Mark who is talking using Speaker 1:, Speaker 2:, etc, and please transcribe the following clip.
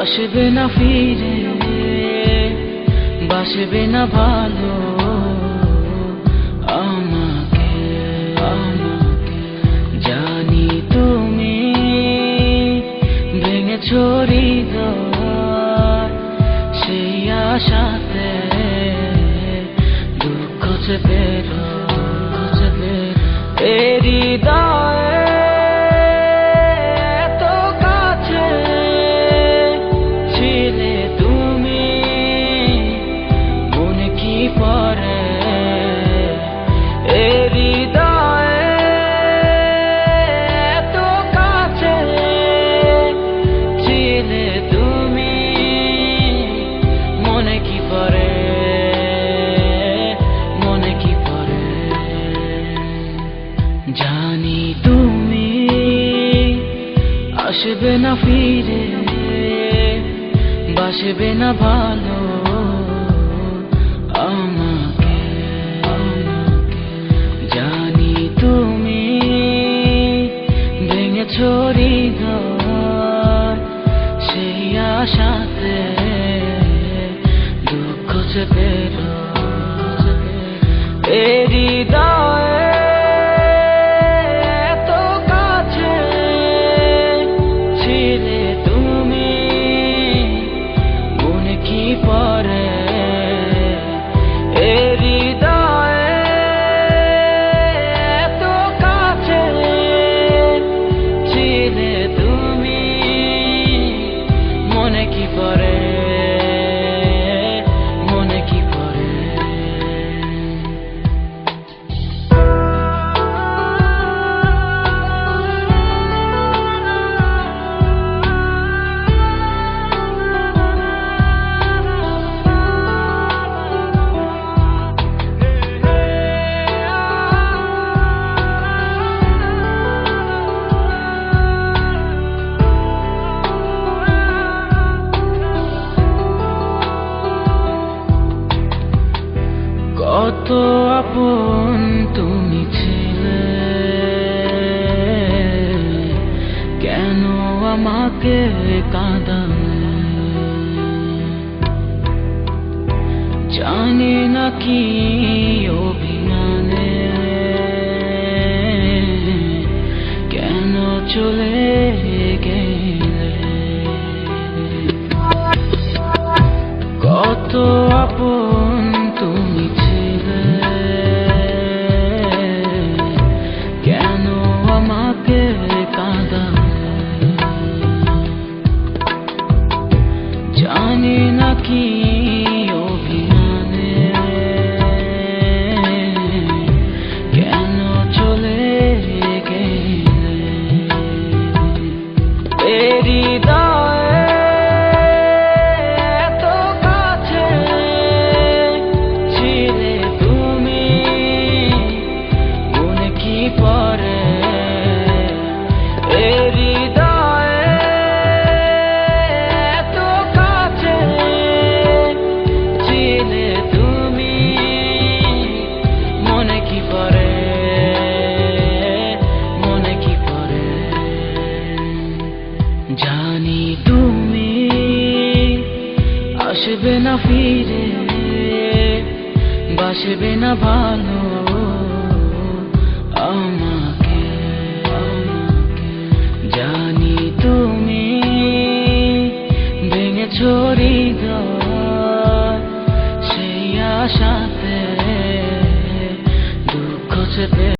Speaker 1: আসবে না ফিরে, বাসবে না ভালো আমাকে। জানি তুমি ভেঙেছো হৃদয়, সেই আশাতে দুঃখ চেপে হৃদয় এত কাছে ছিলে তুমি, মনে কি পড়ে হৃদয় এত কাছে ছিলে তুমি, মনে কি পড়ে, মনে কি পড়ে। জানি তুমি আসবে না ফিরে, বাসবে না ভালো আমাকে। জানি তুমি ভেঙেছো হৃদয়, সেই আশাতে দুঃখ চেপে হৃদয় এত কাছে ছিলে তুমি, মনে কি পড়ে হৃদয় এত কাছে ছিলে তুমি, মনে কি পড়ে, মনে কি পড়ে। কত আপন তুমি ছিলে, কেন আমাকে কাঁদালে? জানি না কি অভিমানে কেন চলে গেলে। কত আপন তুমি ছিলে, কেন আমাকে কাঁদালে? জানি না কি অভিমানে কেন চলে গেলে। হৃদয় এত কাছে ছিলে তুমি, মনে কি পড়ে হৃদয় এত কাছে ছিলে তুমি, মনে কি পড়ে, মনে কি পড়ে। জানি তুমি আসবে না ফিরে, বাসবে না ভালো আমাকে। জানি তুমি ভেঙেছো হৃদয়, সেই আশাতে দুঃখ চেপে